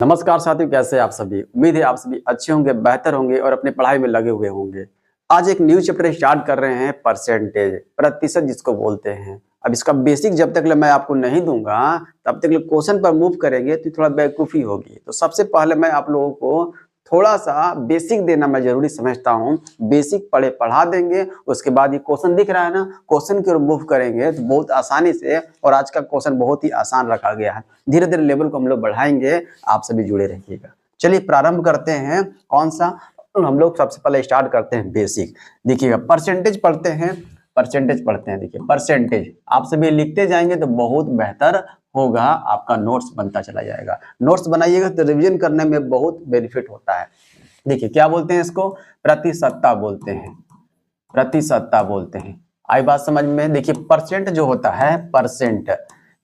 नमस्कार साथियों, कैसे हैं आप सभी। उम्मीद है आप सभी अच्छे होंगे, बेहतर होंगे और अपनी पढ़ाई में लगे हुए होंगे। आज एक न्यू चैप्टर स्टार्ट कर रहे हैं, परसेंटेज, प्रतिशत जिसको बोलते हैं। अब इसका बेसिक जब तक मैं आपको नहीं दूंगा तब तक क्वेश्चन पर मूव करेंगे तो थोड़ा बेवकूफ़ी होगी। तो सबसे पहले मैं आप लोगों को थोड़ा सा बेसिक देना मैं जरूरी समझता हूँ। बेसिक पढ़ा देंगे, उसके बाद ये क्वेश्चन दिख रहा है ना, क्वेश्चन की ओर मूव करेंगे तो बहुत आसानी से। और आज का क्वेश्चन बहुत ही आसान रखा गया है, धीरे धीरे लेवल को हम लोग बढ़ाएंगे। आप सभी जुड़े रहिएगा। चलिए प्रारंभ करते हैं। कौन सा? हम लोग सबसे पहले स्टार्ट करते हैं बेसिक। देखिएगा, परसेंटेज पढ़ते हैं। देखिए परसेंटेज आप सभी लिखते जाएंगे तो बहुत बेहतर होगा, आपका नोट्स बनता चला जाएगा। नोट्स बनाइएगा तो रिवीजन करने में बहुत बेनिफिट होता है। देखिए क्या बोलते हैं इसको? प्रतिशतता बोलते हैं। प्रतिशतता बोलते हैं। आई बात समझ में? देखिए परसेंट जो होता है, परसेंट,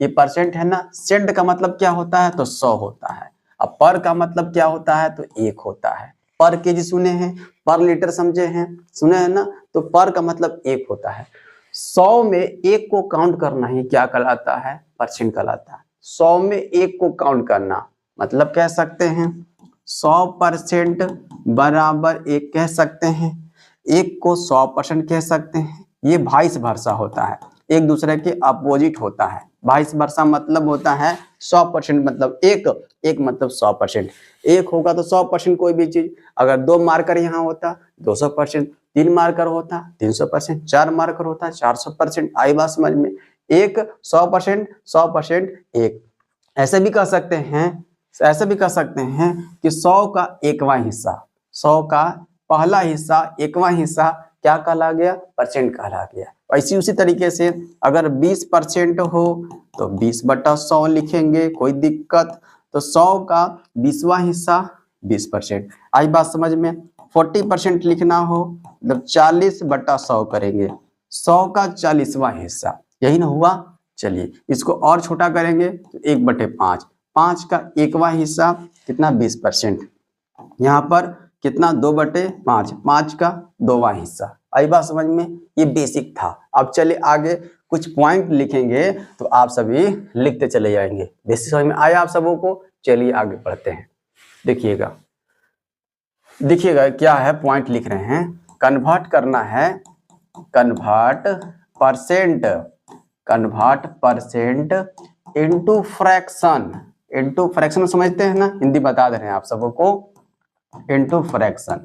ये परसेंट है ना। सेंट का मतलब क्या होता है? तो 100 होता है। अब पर का मतलब क्या होता है? तो 1 होता है। पर केजी सुने हैं, पर लीटर समझे हैं, सुने हैं ना। तो पर का मतलब 1 होता है। 100 में 1 को काउंट करना ही क्या कहलाता है? परसेंट कहलाता है। 100 में 1 को काउंट करना मतलब कह सकते हैं 100% बराबर 1 कह सकते हैं। 1 को 100% कह सकते हैं। ये वाइस वर्सा होता है, एक दूसरे के अपोजिट होता है। वाइस वर्सा मतलब होता है 100% मतलब 1, 1 मतलब 100%। 1 होगा तो 100% कोई भी चीज। अगर 2 मार्कर यहाँ होता 200%, 3 मार्कर होता 300%, 4 मार्कर होता 400%। आई बात समझ में? 1 100%, 100% 1। ऐसे भी कह सकते हैं, ऐसे भी कह सकते हैं कि 100 का 1वां हिस्सा, 100 का पहला हिस्सा 1वां हिस्सा क्या कहला गया? परसेंट कहला गया। ऐसी उसी तरीके से अगर 20% हो तो 20/100 लिखेंगे, कोई दिक्कत। तो 100 का 20वां हिस्सा 20%। आई बात समझ में? 40% लिखना हो मतलब 40/100 करेंगे, 100 का 40वां हिस्सा, यही ना हुआ। चलिए इसको और छोटा करेंगे तो 1/5, 5 का 1वां हिस्सा कितना? 20%। यहाँ पर कितना? 2/5, 5 का 2वां हिस्सा। आई बात समझ में? ये बेसिक था। अब चलिए आगे कुछ पॉइंट लिखेंगे तो आप सभी लिखते चले जाएंगे। बेसिक समझ में आया आप सबों को? चलिए आगे बढ़ते हैं। देखिएगा, देखिएगा क्या है, पॉइंट लिख रहे हैं। कन्वर्ट करना है, convert percent, convert percent into fraction. Into fraction समझते हैं ना, हिंदी बता दे रहे हैं आप सबों को। इनटू फ्रैक्शन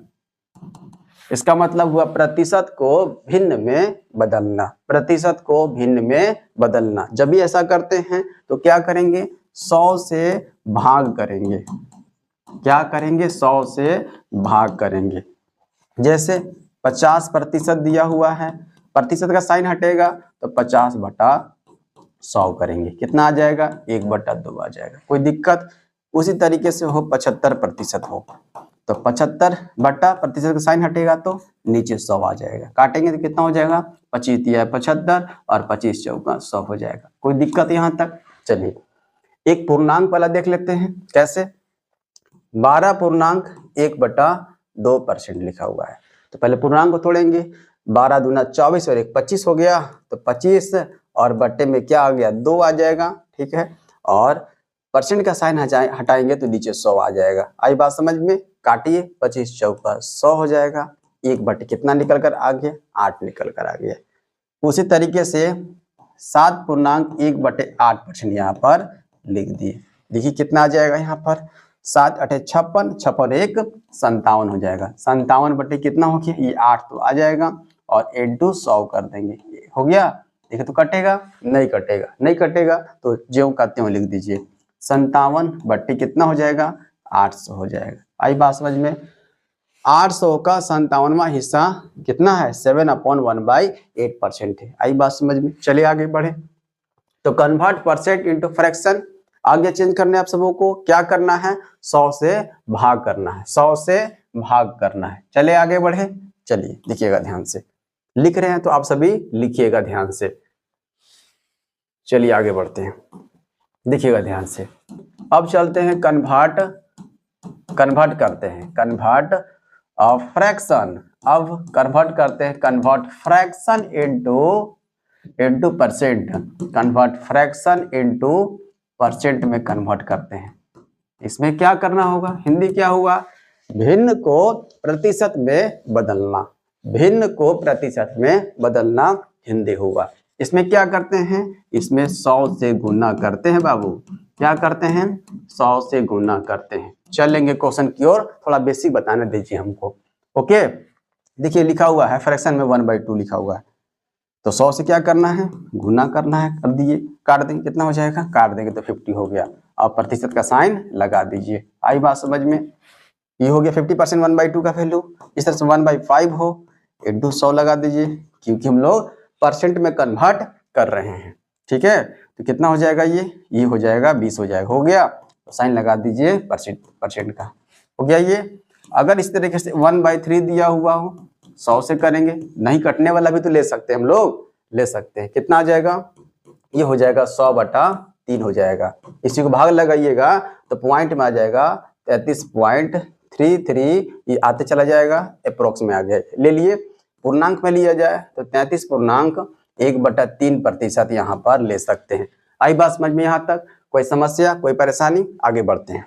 इसका मतलब हुआ प्रतिशत को भिन्न में बदलना। प्रतिशत को भिन्न में बदलना। जब भी ऐसा करते हैं तो क्या करेंगे? 100 से भाग करेंगे। क्या करेंगे? 100 से भाग करेंगे। जैसे 50% दिया हुआ है, प्रतिशत का साइन हटेगा तो 50/100 करेंगे। कितना आ जाएगा? 1/2 आ जाएगा। कोई दिक्कत? उसी तरीके से हो 75% हो तो 75/प्रतिशत का साइन हटेगा तो नीचे 100 आ जाएगा। काटेंगे तो कितना हो जाएगा? 25 दिया है 75 और 25 चौका 100 हो जाएगा। कोई दिक्कत यहाँ तक? चलिए एक पूर्णांक वाला देख लेते हैं कैसे। 12.1/2% लिखा हुआ है। तो पहले पूर्णांक को तोड़ेंगे। 12 दूना 24 और 1 25 हो गया तो 25 और बट्टे में क्या आ गया? 2 आ जाएगा। ठीक है, और परसेंट का साइन हटाएंगे तो नीचे 100 आ जाएगा। आई बात समझ में? काटिए, 25 चौका 100 हो जाएगा। 1/, कितना निकल कर आ गया? 8 निकल कर आ गया। उसी तरीके से 7.1/8% यहाँ पर लिख दिए। देखिए कितना आ जाएगा यहाँ पर? 7 8 56, 56 1 57 हो जाएगा। 57 कितना हो गया? ये 8 तो आ जाएगा और इनटू 100 कर देंगे। हो गया? देखिए तो कटेगा? नहीं कटेगा। नहीं कटेगा तो ज्यों का त्यों लिख दीजिए। 57 कितना हो जाएगा? 800 हो जाएगा। आई बात समझ में? 800 का 57वां हिस्सा कितना है? 7/1/8% है। आई बात समझ में? चलिए आगे बढ़े। तो कन्वर्ट परसेंट इंटू फ्रैक्शन आगे चेंज करने आप सबों को क्या करना है? 100 से भाग करना है। 100 से भाग करना है। चलिए आगे बढ़े। चलिए लिखिएगा ध्यान से, लिख रहे हैं तो आप सभी लिखिएगा ध्यान से। चलिए आगे बढ़ते हैं, देखिएगा ध्यान से। अब चलते हैं कन्वर्ट, कन्वर्ट करते हैं, कन्वर्ट फ्रैक्शन। अब कन्वर्ट करते हैं, convert fraction into percent. Convert fraction into percent में कन्वर्ट करते हैं। इसमें क्या करना होगा, हिंदी क्या हुआ, भिन्न को प्रतिशत में बदलना, भिन्न को प्रतिशत में बदलना हिंदी हुआ। इसमें क्या करते हैं, इसमें 100 से गुना करते हैं बाबू, क्या करते हैं, 100 से गुना करते हैं। चलेंगे क्वेश्चन की ओर, थोड़ा बेसिक बताने दीजिए हमको। ओके, देखिए लिखा हुआ है फ्रैक्शन में 1/2 लिखा हुआ है, तो 100 से क्या करना है, गुना करना है, कर दिए, काट देंगे कितना हो जाएगा, काट देंगे तो 50 हो गया। अब प्रतिशत का साइन लगा दीजिए, आई बात समझ में, ये हो गया 50% 1/2 का वैल्यू। इस तरह से 1/5 हो इंटू 100 लगा दीजिए, क्योंकि हम लोग परसेंट में कन्वर्ट कर रहे हैं, ठीक है। तो कितना हो जाएगा, ये हो जाएगा 20 हो जाएगा, हो गया, तो साइन लगा दीजिए परसेंट का, हो गया ये। अगर इस तरीके से 1/3 दिया हुआ हो, 100 से करेंगे, नहीं कटने वाला भी तो ले सकते हैं, हम लोग ले सकते हैं, कितना आ जाएगा, ये हो जाएगा 100/3 हो जाएगा। इसी को भाग लगाइएगा तो पॉइंट में आ जाएगा 33.33, ये आते चला जाएगा, अप्रोक्स में आ गया, ले लिए। पूर्णांक में लिया जाए तो 33.1/3% यहाँ पर ले सकते हैं। आई बात समझ में यहाँ तक, कोई समस्या कोई परेशानी, आगे बढ़ते हैं।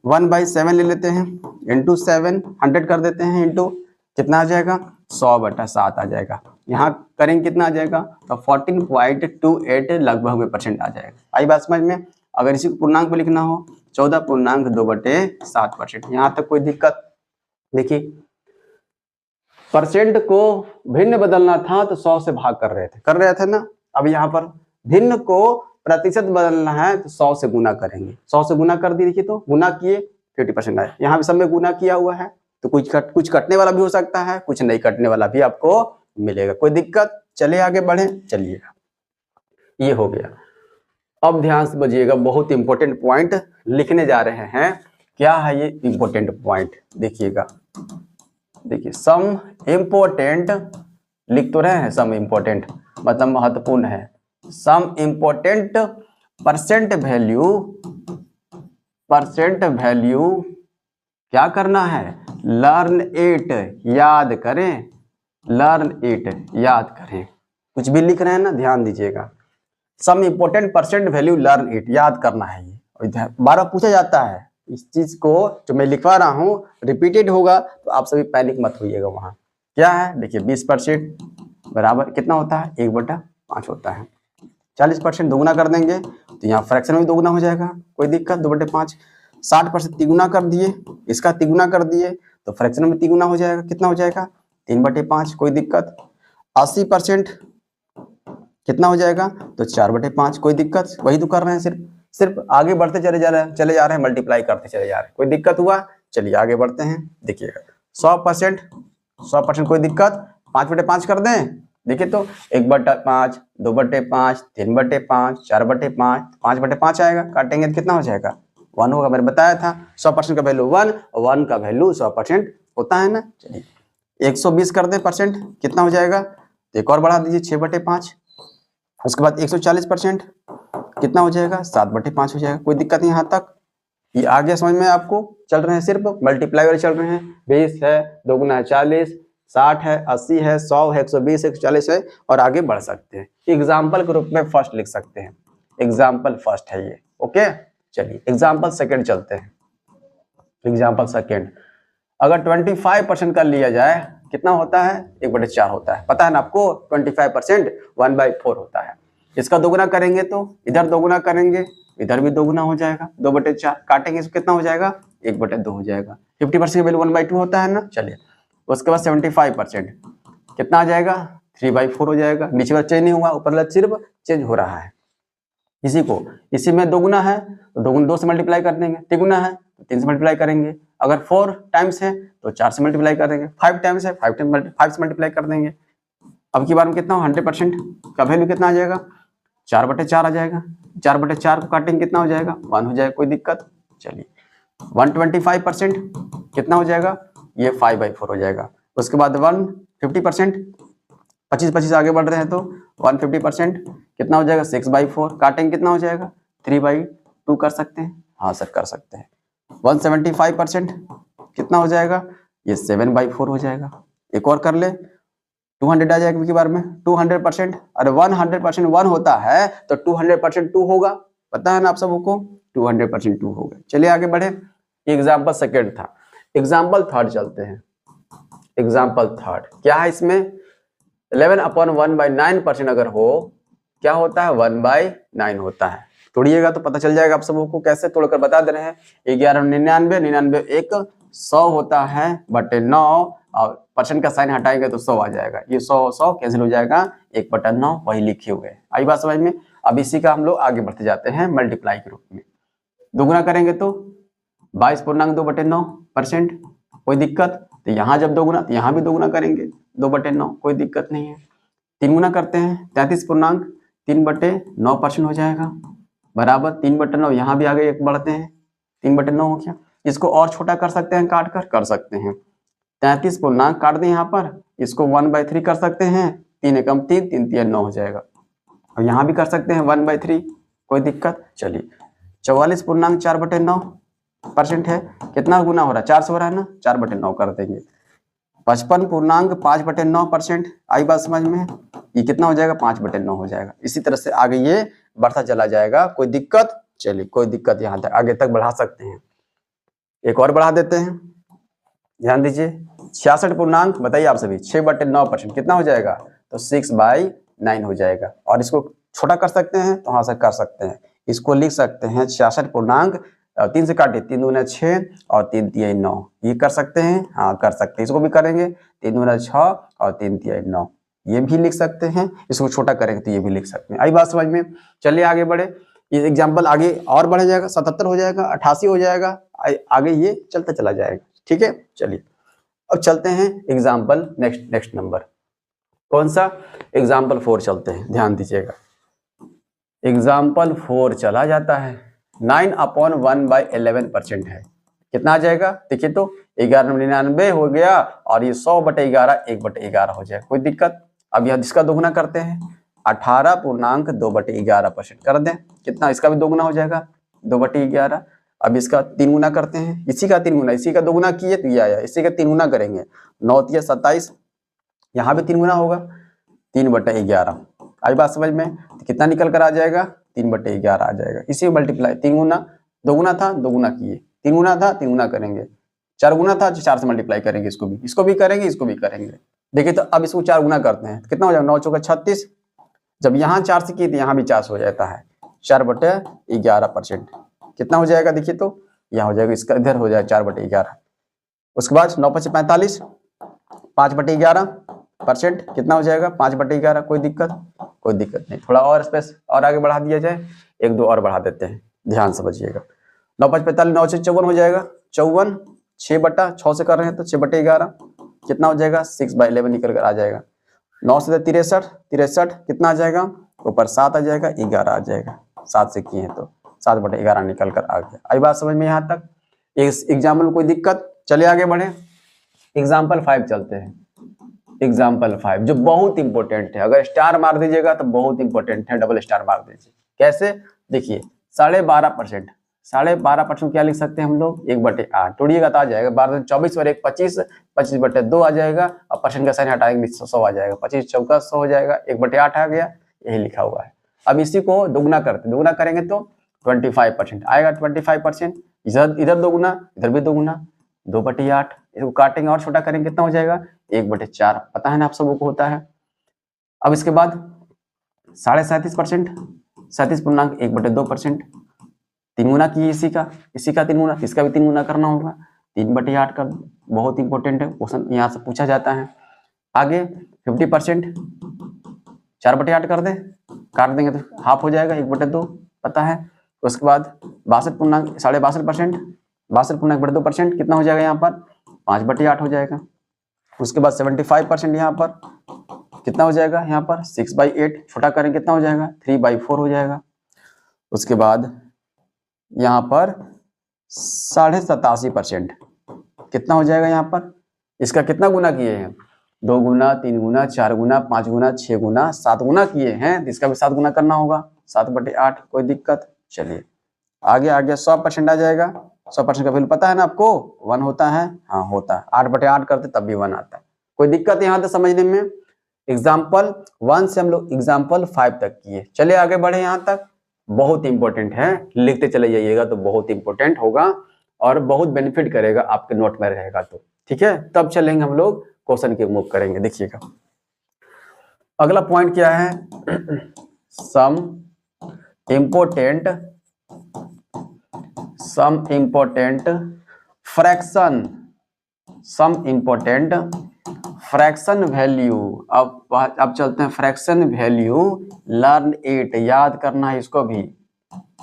1/7 ले लेते हैं, इंटू 7 100 कर देते हैं, इंटू कितना आ जाएगा, 100/7 आ जाएगा। यहाँ करेंगे कितना आ जाएगा, तो 14.28 लगभग में परसेंट आ जाएगा। आई बात समझ में। अगर इसी को पूर्णांक में लिखना हो 14.2/7%, यहाँ तक कोई दिक्कत। देखिए परसेंट को भिन्न बदलना था तो 100 से भाग कर रहे थे ना। अब यहाँ पर भिन्न को प्रतिशत बदलना है तो 100 से गुना करेंगे, 100 से गुना कर दिए, देखिए तो गुना किए 50% आए। यहाँ भी सब में गुना किया हुआ है, तो कुछ कटने वाला भी हो सकता है, कुछ नहीं कटने वाला भी आपको मिलेगा, कोई दिक्कत। चलिए आगे बढ़े, चलिएगा, ये हो गया। अब ध्यान से बजिएगा, बहुत इंपॉर्टेंट पॉइंट लिखने जा रहे हैं। क्या है ये इंपॉर्टेंट पॉइंट, देखिएगा, देखिए सम इम्पोर्टेंट लिख तो रहे हैं, सम इम्पोर्टेंट मतलब महत्वपूर्ण है। सम इम्पोर्टेंट परसेंट वैल्यू क्या करना है, लर्न इट, याद करें, लर्न इट, याद करें। कुछ भी लिख रहे हैं ना, ध्यान दीजिएगा, some important percent value learn it, याद करना है ये। और बार पूछा जाता है इस चीज को, जो मैं लिखवा रहा हूँ रिपीटेड होगा, तो आप सभी पैनिक मत होइएगा। वहां क्या है, देखिए 20% बराबर कितना होता है, 1/5 होता है। 40% दोगुना कर देंगे तो यहाँ फ्रैक्शन में दोगुना हो जाएगा, कोई दिक्कत, 2/5। 60% तिगुना कर दिए, इसका तिगुना कर दिए तो फ्रैक्शन में तिगुना हो जाएगा, कितना हो जाएगा, 3/5, कोई दिक्कत। 80% कितना हो जाएगा, तो 4/5, कोई दिक्कत। वही तो कर रहे हैं, सिर्फ आगे बढ़ते चले जा रहे हैं, मल्टीप्लाई करते चले जा रहे हैं, कोई दिक्कत हुआ। चलिए आगे बढ़ते हैं, देखिएगा 100% कोई दिक्कत, 5/5 कर दें, देखिए तो 1/5, 2/5, 3/5, 4/5, 5/5 आएगा, काटेंगे तो कितना हो जाएगा, 1 होगा। मैंने बताया था 100% का वैल्यू 1 का वैल्यू 100% होता है ना। चलिए 120 कर दें परसेंट, कितना हो जाएगा, तो एक और बढ़ा दीजिए 6/5। उसके बाद 140% कितना हो जाएगा, 7/5 हो जाएगा, कोई दिक्कत नहीं यहाँ तक। ये आगे समझ में आपको चल रहे हैं, सिर्फ मल्टीप्लाई वाले चल रहे हैं। 20 है, दोगुना है 40, 60 है, 80 है, 100 है, 120 है, 140 है, और आगे बढ़ सकते हैं। एग्जाम्पल के रूप में फर्स्ट लिख सकते हैं, एग्जाम्पल फर्स्ट है ये। ओके, चलिए एग्जाम्पल सेकेंड चलते हैं। एग्जाम्पल सेकेंड, अगर 25% का लिया जाए कितना होता है, 1/4 होता है, पता है ना आपको। 25% 1/4 होता है। इसका दोगुना करेंगे तो इधर दोगुना करेंगे, इधर भी दोगुना हो जाएगा, 2/4 काटेंगे तो कितना हो जाएगा, 1/2 हो जाएगा। 50% का वैल्यू 1/2 होता है ना। चलिए उसके बाद 75% कितना आ जाएगा, 3/4 हो जाएगा। नीचे वाला चेंज नहीं हुआ, ऊपर वाला सिर्फ चेंज हो रहा है। इसी में दोगुना है तो दोगुना 2 से मल्टीप्लाई कर देंगे, तिगुना है तो 3 से मल्टीप्लाई करेंगे। अगर 4 टाइम्स है तो 4 से मल्टीप्लाई कर देंगे, 5 टाइम्स है 5 से मल्टीप्लाई कर देंगे। अब की बार में कितना हो, 100% का वैल्यू कितना आ जाएगा, 4/4 आ जाएगा। 4/4 को काटेंगे कितना हो जाएगा, 1 हो जाएगा, कोई दिक्कत। चलिए 125% कितना हो जाएगा, ये 5/4 हो जाएगा। उसके बाद 150%, 25 आगे बढ़ रहे हैं तो 150% कितना हो जाएगा, 6/4 काटेंगे कितना हो जाएगा, 3/2 कर सकते हैं। हाँ सर कर सकते हैं। 175% कितना हो जाएगा, ये 7/4 हो जाएगा। एक और कर ले, 200 आ जाएगा की बार में। 200%, अरे 100% 1 होता है तो 200% 2 होगा, पता है ना आप सबको। 200% 2 हो गए। चलिए आगे बढ़े। एग्जाम्पल सेकेंड था, एग्जाम्पल थर्ड चलते हैं। एग्जाम्पल थर्ड क्या है इसमें, 11/1/9% अगर हो, क्या होता है, 1/9 होता है। तोड़िएगा तो पता चल जाएगा आप सबों को, कैसे तोड़कर बता दे रहे हैं। 11 99 एक 100 होता है बटे 9, और परसेंट का साइन हटाएंगे तो 100 आ जाएगा। ये 100 कैंसिल हो जाएगा, 1/9 वही लिखे हुए हैं। आई बात समझ में। अब इसी का हम लोग आगे बढ़ते जाते हैं मल्टीप्लाई के रूप में। दोगुना करेंगे तो 22.2/9%, कोई दिक्कत। तो यहाँ जब दोगुना तो यहाँ भी दोगुना करेंगे 2/9, कोई दिक्कत नहीं है। तीन गुना करते हैं 33.3/9% हो जाएगा, बराबर 3/9। यहाँ भी आगे एक बढ़ते हैं, 3/9 हो गया। इसको और छोटा कर सकते हैं, काट कर सकते हैं। 33 पूर्णांक काट दें यहाँ पर, इसको 1/3 कर सकते हैं, 3 एकम 3, 3 3 9 हो जाएगा। और यहाँ भी कर सकते हैं 1/3, कोई दिक्कत। चलिए 44.4/9% है, कितना गुना हो रहा है, 4 से हो रहा है ना, 4/9 कर देंगे। 55.5/9%, आई बात समझ में। ये कितना हो जाएगा, 5/9 हो जाएगा। इसी तरह से आगे ये बढ़ता चला जाएगा, कोई दिक्कत। चलिए कोई दिक्कत, यहाँ तक आगे तक बढ़ा सकते हैं। एक और बढ़ा देते हैं, ध्यान दीजिए। 66 पूर्णांक बताइए आप सभी, 6/9% कितना हो जाएगा, तो 6/9 हो जाएगा। और इसको छोटा कर सकते हैं तो हाँ से कर सकते हैं, इसको लिख सकते हैं 66 पूर्णांक, 3 से काटिए, 3 दूना 6 और 3 तिहाई 9, ये कर सकते हैं, हाँ कर सकते हैं। इसको भी करेंगे 3 दूना 6 और 3 तिहाई 9, ये भी लिख सकते हैं। इसको छोटा करेंगे तो ये भी लिख सकते हैं। आई बात समझ में। चलिए आगे बढ़े, ये एग्जाम्पल आगे और बढ़ जाएगा, 77 हो जाएगा, 88 हो जाएगा, आगे ये चलता चला जाएगा। ठीक है, चलिए अब चलते हैं एग्जाम्पल नेक्स्ट नंबर, कौन सा, एग्जाम्पल 4 चलते हैं, ध्यान दीजिएगा। एग्जाम्पल 4 चला जाता है, 9/1/11% है, कितना आ जाएगा, देखिए तो 1199 हो गया, और ये 100/11 1/11 हो जाएगा, कोई दिक्कत। अब यह इसका दोगुना करते हैं, 18.2/11% कर दें, कितना, इसका भी दोगुना हो जाएगा 2/11। अब इसका 3 गुना करते हैं, इसी का 3 गुना, इसी का 2 गुना किए तो ये आया, इसी का 3 गुना करेंगे, 9 तिया 27, यहाँ भी 3 गुना होगा, 3/11। आई बात समझ में। तो कितना निकल कर आ जाएगा, 3/11 आ जाएगा। इसी में मल्टीप्लाई, 3 गुना, 2 गुना था 2 गुना किए, 3 गुना था 3 गुना करेंगे, 4 गुना था 4 से मल्टीप्लाई करेंगे, इसको भी करेंगे, इसको भी करेंगे। देखिए तो अब इसको 4 गुना करते हैं, कितना हो जाएगा, 9 चौका 36, जब यहाँ 4 से किए तो यहाँ भी 4 से हो जाता है, 4/11%, कितना हो जाएगा, देखिए तो यहाँ हो जाएगा, इसका इधर हो जाएगा 4/11। उसके बाद 9 5 45, 5/11%, कितना हो जाएगा, 5/11, कोई दिक्कत नहीं। थोड़ा और स्पेस और आगे बढ़ा दिया जाए, 1 2 और बढ़ा देते हैं, ध्यान समझिएगा। 9 5 45, 9 6 54 हो जाएगा, 54, 6/6 से कर रहे हैं तो 6/11, कितना हो जाएगा, 6/11 निकल कर आ जाएगा। 9 से 63, कितना आ जाएगा, ऊपर 7 आ जाएगा, 11 आ जाएगा, 7 से किए हैं तो 7/11 निकल कर आ गया। आई बात समझ में यहाँ तक, इस एग्जाम्पल में कोई दिक्कत। चलिए आगे बढ़े, एग्जाम्पल 5 चलते हैं। एग्जाम्पल 5 जो बहुत इंपॉर्टेंट है, अगर स्टार मार दीजिएगा तो बहुत इंपॉर्टेंट है, डबल स्टार मार दीजिए। कैसे, देखिए 12.5%, 12.5% क्या लिख सकते हैं हम लोग, 1/8, तोड़िएगा तो आ जाएगा 12 24 और 1 25, 25/2 आ जाएगा, और परसेंट का साइन हटाएंगे 100 आ जाएगा, 25 चौका 100 हो जाएगा, 1/8 आ गया, यही लिखा हुआ है। अब इसी को दोगुना करते, दोगुना करेंगे तो 25% आएगा, 25%, इधर दोगुना, इधर भी दोगुना, 2/8, इसको काटेंगे और छोटा करेंगे, कितना हो जाएगा, 1/4, पता है ना आप सबको होता है। अब इसके बाद 37.5%, 37.1/2%, 3 गुना किए इसी का 3 गुना, इसका भी 3 गुना करना होगा, 3/8 का, बहुत इंपॉर्टेंट है, क्वेश्चन यहाँ से पूछा जाता है। आगे 50%, 4/8 कर दें, काट देंगे तो हाफ हो जाएगा, 1/2, पता है। उसके बाद 62.8%, 62.2%, कितना हो जाएगा यहाँ पर, 5/8 हो जाएगा। उसके बाद 75% यहाँ पर कितना हो जाएगा, यहाँ पर 6/8, छोटा करें कितना हो जाएगा, 3/4 हो जाएगा। उसके बाद यहाँ पर 87.5%, कितना हो जाएगा यहाँ पर, इसका कितना गुना किए हैं, 2 गुना, 3 गुना, 4 गुना, 5 गुना, 6 गुना, 7 गुना किए हैं, इसका भी 7 गुना करना होगा, 7/8, कोई दिक्कत। चलिए आगे 100% आ जाएगा। 100% का वैल्यू पता है ना आपको, 1 होता है, हाँ होता है, 8/8 करते तब भी 1 आता है, कोई दिक्कत यहाँ तक समझने में। एग्जाम्पल 1 से हम लोग एग्जाम्पल 5 तक किए, चलिए आगे बढ़े यहाँ तक। बहुत इंपॉर्टेंट है, लिखते चले जाइएगा तो बहुत इंपॉर्टेंट होगा और बहुत बेनिफिट करेगा, आपके नोट में रहेगा तो। ठीक है, तब चलेंगे हम लोग क्वेश्चन की मूव करेंगे। देखिएगा अगला पॉइंट क्या है, सम इम्पोर्टेंट फ्रैक्शन वैल्यू। अब चलते हैं फ्रैक्शन वैल्यू, लर्न इट, याद करना है इसको भी।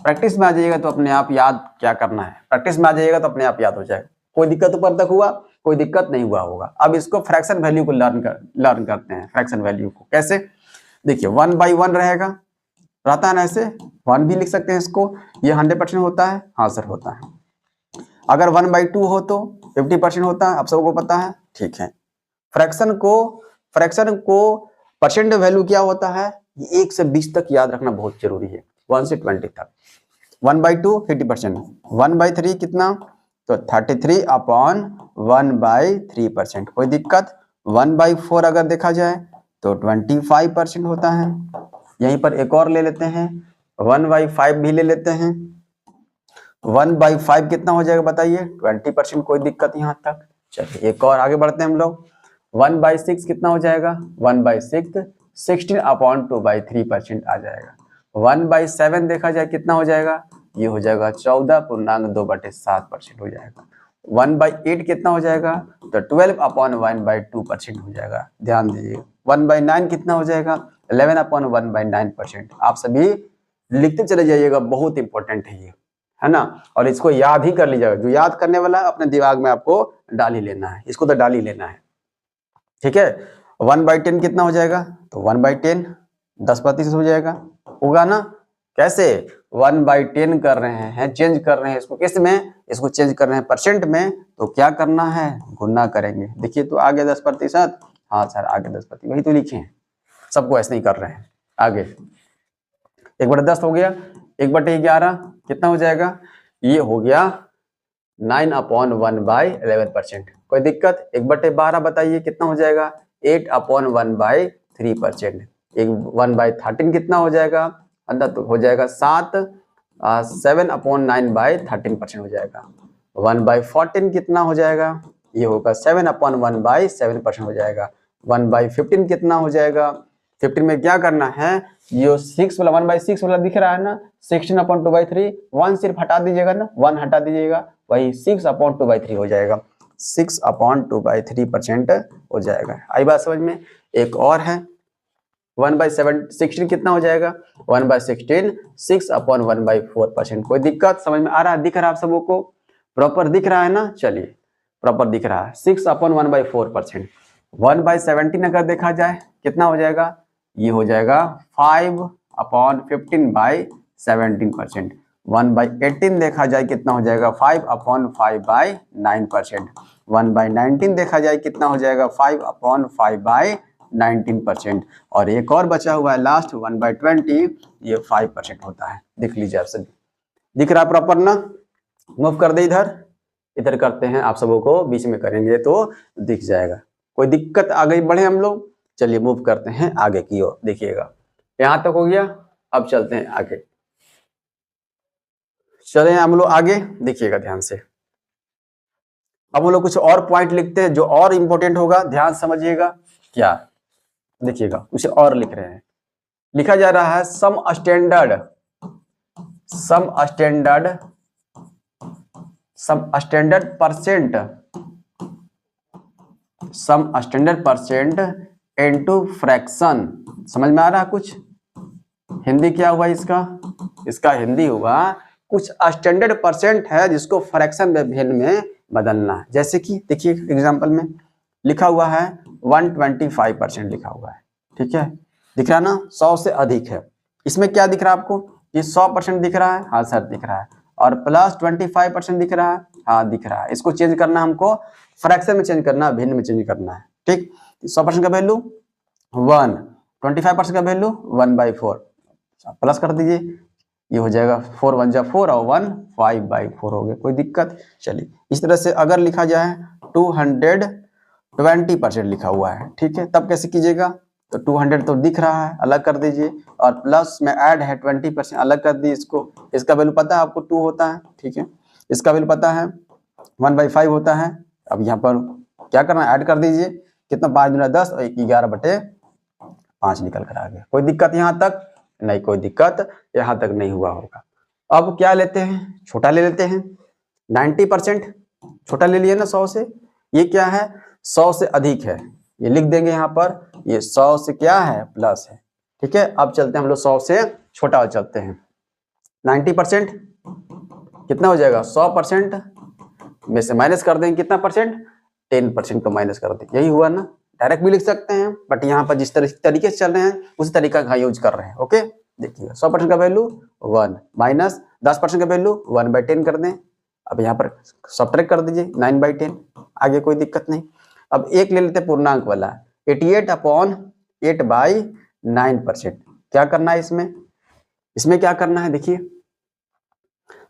प्रैक्टिस में आ जाइएगा तो अपने आप याद क्या करना है, प्रैक्टिस में आ जाइएगा तो अपने आप याद हो जाएगा। कोई दिक्कत ऊपर तक हुआ, कोई दिक्कत नहीं हुआ होगा। अब इसको फ्रैक्शन वैल्यू को लर्न करते हैं। फ्रैक्शन वैल्यू को कैसे, देखिए 1/1 रहेगा, रहता है ना ऐसे, 1 भी लिख सकते हैं इसको। ये 100% होता है, हाँ सर होता है। अगर 1/2 हो तो 50% होता है, आप सबको पता है। ठीक है, फ्रैक्शन को परसेंट वैल्यू क्या होता है, 1 से 20 तक याद रखना बहुत जरूरी है, 1 से 20 तक। 1/2 50%, 1/3 कितना, तो 33/1/3%। कोई दिक्कत। 1/4 अगर देखा जाए तो 25% होता है। यहीं पर एक और ले लेते हैं, 1/5 भी ले लेते हैं। 1/5 कितना हो जाएगा बताइए, 20%। कोई दिक्कत यहाँ तक। चलिए एक और आगे बढ़ते हैं हम लोग। 1/6 कितना हो जाएगा, 1/6 16/2/3% आ जाएगा। 1/7 देखा जाए कितना हो जाएगा, ये हो जाएगा 14.2/7% हो जाएगा। 1/8 कितना हो जाएगा, तो 12/1/2% हो जाएगा। ध्यान दीजिए। 1/9 कितना हो जाएगा, 11/1/9%। आप सभी लिखते चले जाइएगा, बहुत इंपॉर्टेंट है ये, है ना। और इसको याद ही कर लीजिएगा, जो याद करने वाला अपने दिमाग में आपको डाल ही लेना है, इसको तो डाल ही लेना है। ठीक है, 1/10 कितना हो जाएगा, तो 1/10 10% हो जाएगा, होगा ना। कैसे 1/10 कर रहे हैं, चेंज कर रहे हैं इसको, किस में, इसको चेंज कर रहे हैं परसेंट में, तो क्या करना है, गुना करेंगे। देखिए तो आगे 10%, हाँ सर आगे 10%, वही तो लिखे हैं, सबको ऐसे नहीं कर रहे हैं। आगे 1/10 हो गया, 1/11 कितना हो जाएगा, ये हो गया 9/1/11%। कोई दिक्कत। 1/12 बताइए कितना हो जाएगा, 8/1/3%। 1/13 कितना हो जाएगा, अंदर तो हो जाएगा 7/9/13% हो जाएगा। 1/14 कितना हो जाएगा, ये होगा 7/1/7% हो जाएगा। 1/15 कितना हो जाएगा, 15 में क्या करना है, ये 6 वाला 1/6 वाला दिख रहा है ना, 16/2/3, 1 सिर्फ हटा दीजिएगा ना, 1 हटा दीजिएगा, वही 6/2/3 हो जाएगा। 6/2/3% हो जाएगा। आई बात समझ में। एक और है 1/16 कितना हो जाएगा, 1/16 6/1/4%। कोई दिक्कत, समझ में आ रहा है, दिख रहा है आप सबों को, प्रॉपर दिख रहा है ना। चलिए प्रॉपर दिख रहा है, 6/1/4%। 1/17 अगर देखा जाए कितना हो जाएगा, ये हो जाएगा 5/15/17%। 1/18 देखा जाए कितना हो जाएगा, 5/5/9%। 1/19 देखा जाए कितना हो जाएगा, 5/5/19%। और एक और बचा हुआ है लास्ट 1/20, ये 5% होता है। देख लीजिए आप सभी, दिख रहा है प्रॉपर ना। मूव कर दे इधर, इधर करते हैं, आप सबों को बीच में करेंगे तो दिख जाएगा। कोई दिक्कत, आगे बढ़े हम लोग। चलिए मूव करते हैं आगे की ओर। देखिएगा यहां तक हो गया, अब चलते हैं आगे। चले हम लोग आगे, देखिएगा ध्यान से। अब हम लोग कुछ और पॉइंट लिखते हैं जो और इंपॉर्टेंट होगा, ध्यान समझिएगा। क्या, देखिएगा कुछ और लिख रहे हैं, लिखा जा रहा है some standard percent into fraction. समझ में आ रहा है कुछ। हिंदी क्या हुआ इसका हिंदी हुआ कुछ स्टैंडर्ड परसेंट है जिसको फ्रैक्शन में भिन्न में बदलना है। जैसे कि देखिए एग्जांपल में लिखा हुआ है 125% लिखा हुआ है, ठीक है, दिख रहा ना, 100 से अधिक है। इसमें क्या दिख रहा है आपको, ये 100% दिख रहा है, हाँ सर दिख रहा है, और प्लस 25% दिख रहा है, हाँ दिख रहा है। इसको चेंज करना, हमको फ्रैक्शन में चेंज करना, भिन्न में चेंज करना है। ठीक, 100% का वैल्यू 1, 25% का वैल्यू 1/4, प्लस कर दीजिए, ये हो जाएगा 4 1 जा 4 और 1 5/4 हो गया। कोई दिक्कत। चलिए इस तरह से अगर लिखा जाए 220% लिखा हुआ है, ठीक है, तब कैसे कीजिएगा, तो 200 तो दिख रहा है, अलग कर दीजिए, और प्लस में ऐड है 20%, अलग कर दीजिए इसको। इसका वैल्यू पता है आपको 2 होता है, ठीक है। इसका वैल्यू पता है 1/5 होता है। अब यहाँ पर क्या करना है, ऐड कर दीजिए, कितना 5 दूना 10 और 11/5 निकल कर आ गया। कोई दिक्कत यहाँ तक नहीं, कोई दिक्कत यहाँ तक नहीं हुआ होगा। अब क्या लेते हैं, छोटा ले लेते हैं। 90% छोटा ले लिए ना 100 से, ये क्या है 100 से अधिक है, ये लिख देंगे यहाँ पर, ये 100 से क्या है प्लस है, ठीक है। अब चलते हैं हम लोग 100 से छोटा चलते हैं। 90% कितना हो जाएगा, 100% में से माइनस कर देंगे कितना परसेंट, 10% को माइनस कर देंगे, यही हुआ ना। डायरेक्ट भी लिख सकते हैं, बट यहाँ पर जिस तरीके से चल रहे हैं उसी तरीका का यूज कर रहे हैं। ओके, देखिएगा 100% का वैल्यू 1 माइनस 10% का वैल्यू 1/10 कर दें। अब यहाँ पर सब्ट्रैक्ट कर दीजिए 9/10, आगे कोई दिक्कत नहीं। अब एक ले लेते पूर्णांक वाला, 88/8/9%। क्या करना है इसमें, इसमें क्या करना है देखिए,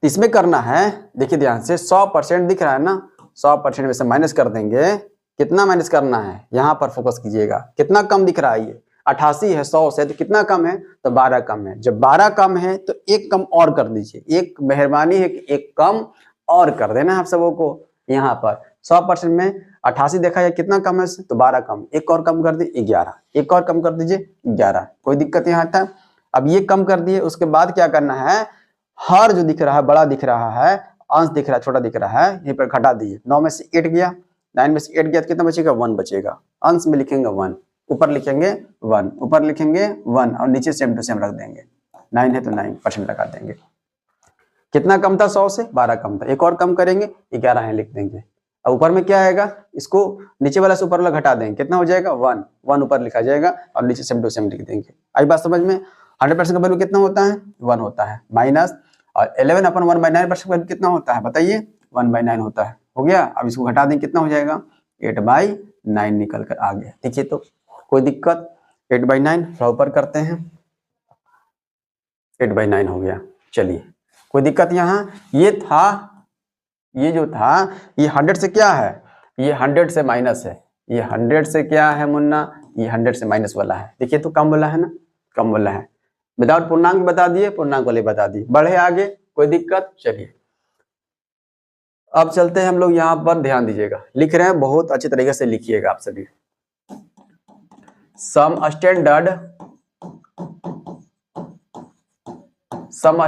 इसमें करना है, देखिए ध्यान से 100% दिख रहा है ना, 100% में से माइनस कर देंगे, कितना माइनस करना है यहाँ पर फोकस कीजिएगा, कितना कम दिख रहा है, ये 88 है 100 से, तो कितना कम है, तो 12 कम है। जब 12 कम है तो एक कम और कर दीजिए, एक मेहरबानी है कि एक कम और कर देना आप सबों को। यहाँ पर 100% में 88 देखा है, कितना कम है, तो 12 कम, एक और कम कर दीजिए 11, एक और कम कर दीजिए 11, कोई दिक्कत यहाँ तक। अब ये कम कर दिए, उसके बाद क्या करना है, हर जो दिख रहा है बड़ा दिख रहा है, अंश दिख रहा है छोटा दिख रहा है, यहीं पर घटा दिए। 9 में से 8 गया, 9 में से 8 गया तो कितना बचेगा, 1 बचेगा। अंश में लिखेंगे 1, ऊपर लिखेंगे 1, ऊपर लिखेंगे 1 और नीचे सेम टू सेम रख देंगे। 9 है तो 9% लगा देंगे। कितना कम था 100 से, 12 कम था, एक और कम करेंगे 11 है लिख देंगे। अब ऊपर में क्या आएगा, इसको नीचे वाला से ऊपर वाला घटा देंगे, कितना हो जाएगा 1, 1 ऊपर लिखा जाएगा और नीचे सेम टू सेम लिख देंगे। आई बात समझ में। 100% का वैल्यू कितना होता है, 1 होता है, माइनस और 11/1/9% का वैल्यू कितना होता है बताइए, 1/9 होता है। हो गया, अब इसको घटा देंगे, कितना हो जाएगा 8/9 निकल कर आ गया। देखिए तो कोई दिक्कत, 8/9 थोड़ा ऊपर करते हैं, 8/9 हो गया। चलिए कोई दिक्कत यहाँ, ये था, ये जो था ये 100 से क्या है, ये 100 से माइनस है, ये 100 से क्या है मुन्ना, ये 100 से माइनस वाला है। देखिए तो कम वाला है ना, कम वाला है। विदाउट पूर्णांक बता दिए, पूर्णांक वाले बता दिए, बढ़े आगे कोई दिक्कत। चलिए अब चलते हैं हम लोग, यहाँ पर ध्यान दीजिएगा, लिख रहे हैं बहुत अच्छे तरीके से लिखिएगा आप सभी। सम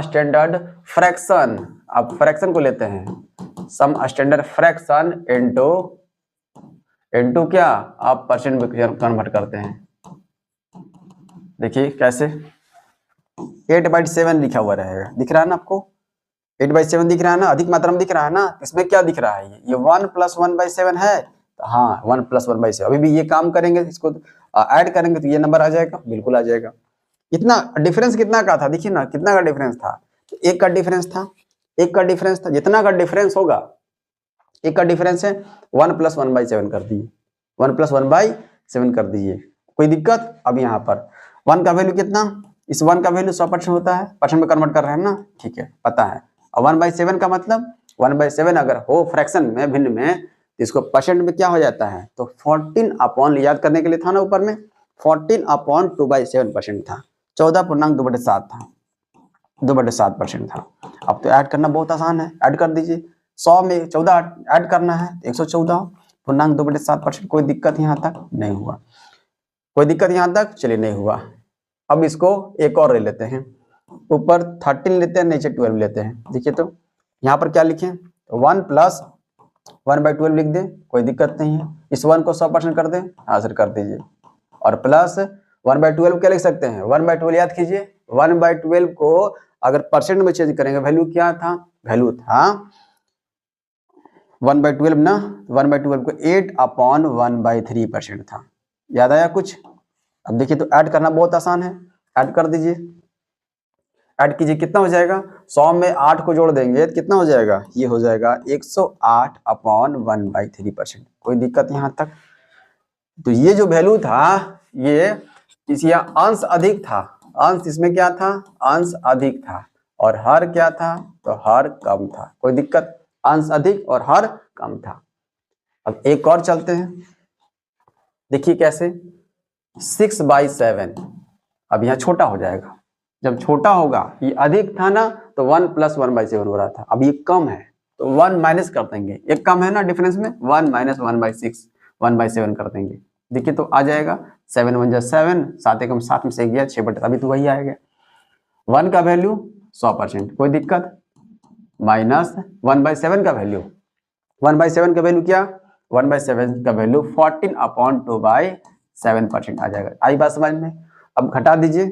स्टैंडर्ड फ्रैक्शन, अब फ्रैक्शन को लेते हैं, सम स्टैंडर्ड फ्रैक्शन इनटू क्या, आप परसेंट में कन्वर्ट करते हैं। देखिए कैसे, 8/7 लिखा हुआ रहेगा, दिख रहा है ना आपको, 8/7 दिख रहा है ना, अधिक मात्रा में दिख रहा है ना, इसमें क्या दिख रहा है, ये 1 + 1/7 है, तो हाँ 1 + 1/7। अभी भी ये काम करेंगे, इसको ऐड करेंगे तो ये नंबर आ जाएगा, बिल्कुल आ जाएगा। इतना डिफरेंस कितना का था, देखिए ना कितना का डिफरेंस था, तो 1 का डिफरेंस था, 1 का डिफरेंस था, जितना का डिफरेंस होगा 1 का डिफरेंस है, 1 + 1/7 कर दिए, 1 + 1/7 कर दीजिए, कोई दिक्कत। अब यहाँ पर 1 का वैल्यू कितना, इस 1 का वैल्यू 100% होता है, परसेंट में कन्वर्ट कर रहे हैं ना, ठीक है पता है। और 1/7 का मतलब 1/7 अगर हो फ्रैक्शन में, भिन्न में, तो इसको परसेंट में क्या हो जाता है, तो 14 याद करने के लिए था ना ऊपर में, 14/2/7% था, 14.2/7 था, 2/7% था। अब तो ऐड करना बहुत आसान है, ऐड कर दीजिए, 100 में 14 ऐड करना है, 114.2/7%। कोई दिक्कत यहाँ तक नहीं हुआ, कोई दिक्कत यहाँ तक, चलिए नहीं हुआ। अब इसको एक और ले लेते हैं, ऊपर 13 लेते हैं, नीचे 12 लेते हैं। देखिए तो यहाँ पर क्या लिखें, 1 + 1/12 लिख दें, कोई दिक्कत नहीं है। इस 1 को 100% कर दें, हाँ सर कर दीजिए, और प्लस 1/12 क्या लिख सकते हैं, 1/12 याद कीजिए, 1/12 को अगर परसेंट में चेंज करेंगे, वैल्यू क्या था, वैल्यू था 1/12 ना, 1/12 को 8/1/3% था। याद आया कुछ। अब देखिए तो ऐड करना बहुत आसान है, ऐड कर दीजिए, ऐड कीजिए, कितना हो जाएगा, 100 में 8 को जोड़ देंगे तो कितना हो जाएगा, ये हो जाएगा 108/1/3%। कोई दिक्कत यहाँ तक। तो ये जो वैल्यू था, ये इस यहाँ अंश अधिक था, अंश इसमें क्या था, अंश अधिक था, और हर क्या था, तो हर कम था। कोई दिक्कत, अंश अधिक और हर कम था। अब एक और चलते हैं, देखिए कैसे, 6/7। अब यहाँ छोटा हो जाएगा, जब छोटा होगा, ये अधिक था ना तो 1 + 1/7 हो रहा था, अब ये कम है तो 1 माइनस कर देंगे, एक कम है ना डिफरेंस में, 1 - 1/6 1/7 कर देंगे। देखिए तो आ जाएगा 7 × 1 = 7, 7 एकम 7 में से गया 6/, अभी तो वही आएगा। 1 का वैल्यू 100%, कोई दिक्कत, माइनस 1/7 का वैल्यू, 1/7 का वैल्यू क्या, 1/7 का वैल्यू 14/2/7% आ जाएगा। आई बात समझ में। अब घटा दीजिए,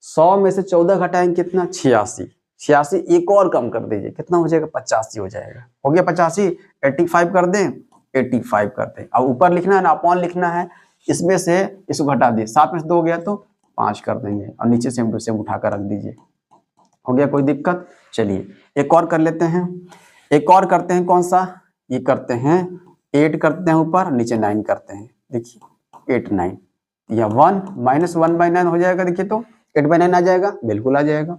100 में से 14 घटाएंगे कितना, 86, 86 एक और कम कर दीजिए, कितना हो जाएगा, 85 हो जाएगा। हो गया 85, 85 कर दें, 85 कर दें। अब ऊपर लिखना है ना, अपॉन लिखना है, इसमें से इसको घटा दिए, 7 में से 2 गया तो 5 कर देंगे, और नीचे सेम टू सेम उठा कर रख दीजिए। हो गया, कोई दिक्कत। चलिए एक और कर लेते हैं, एक और करते हैं, कौन सा, ये करते हैं 8 करते हैं ऊपर, नीचे 9 करते हैं। देखिए 8 9, या 1 - 1/9 हो जाएगा। देखिए तो 8/9 आ जाएगा, बिल्कुल आ जाएगा।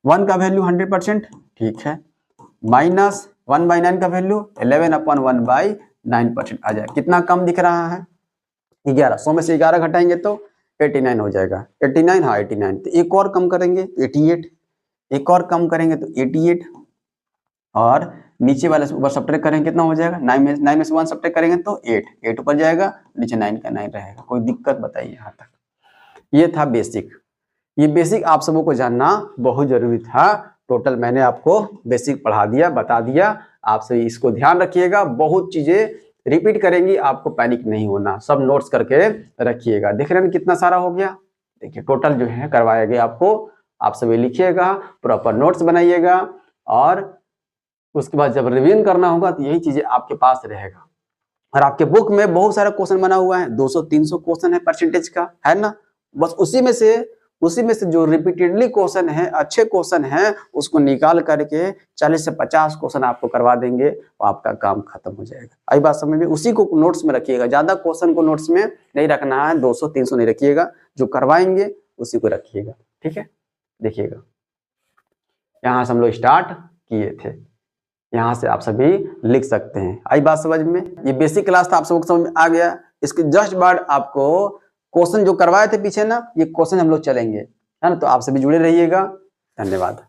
1 का वैल्यू 100%, ठीक है, माइनस 1/9 का वैल्यू 11/1/9% आ जाएगा। कितना कम दिख रहा है, 11। 100 में से 11 घटाएंगे तो 89 हो जाएगा। 89, हाँ 89। तो एक और कम करेंगे तो 88, एक और कम करेंगे तो 88, और नीचे वाले से ऊपर सब्ट्रैक्ट करेंगे कितना हो जाएगा, 9 में से 1 सब्ट्रैक्ट करेंगे तो 8 ऊपर जाएगा, नीचे 9 का 9 रहेगा। कोई दिक्कत बताइए यहाँ तक। ये था बेसिक, ये बेसिक आप सबों को जानना बहुत जरूरी था। टोटल मैंने आपको बेसिक पढ़ा दिया, बता दिया। आप सभी इसको ध्यान रखिएगा, बहुत चीजें रिपीट करेंगी, आपको पैनिक नहीं होना, सब नोट्स करके रखिएगा। देख रहे हैं कितना सारा हो गया। देखिए टोटल जो है करवाया गया आपको, आप सभी लिखिएगा, प्रॉपर नोट्स बनाइएगा, और उसके बाद जब रिवीजन करना होगा तो यही चीजें आपके पास रहेगा। और आपके बुक में बहुत सारा क्वेश्चन बना हुआ है, 200-300 क्वेश्चन है परसेंटेज का, है ना। बस उसी में से जो रिपीटेडली क्वेश्चन है, अच्छे क्वेश्चन है, उसको निकाल करके 40 से 50 क्वेश्चन आपको करवा देंगे, तो आपका काम खत्म हो जाएगा। आई बात समझ में। उसी को नोट्स में रखिएगा, ज्यादा क्वेश्चन को नोट्स में नहीं रखना है, 200-300 नहीं रखिएगा, जो करवाएंगे उसी को रखिएगा, ठीक है। देखिएगा यहाँ से हम लोग स्टार्ट किए थे, यहाँ से आप सभी लिख सकते हैं। आई बात समझ में। ये बेसिक क्लास था, आप सबको समझ में आ गया। इसके जस्ट बाद आपको क्वेश्चन जो करवाए थे पीछे ना, ये क्वेश्चन हम लोग चलेंगे, है ना। तो आप सभी जुड़े रहिएगा। धन्यवाद।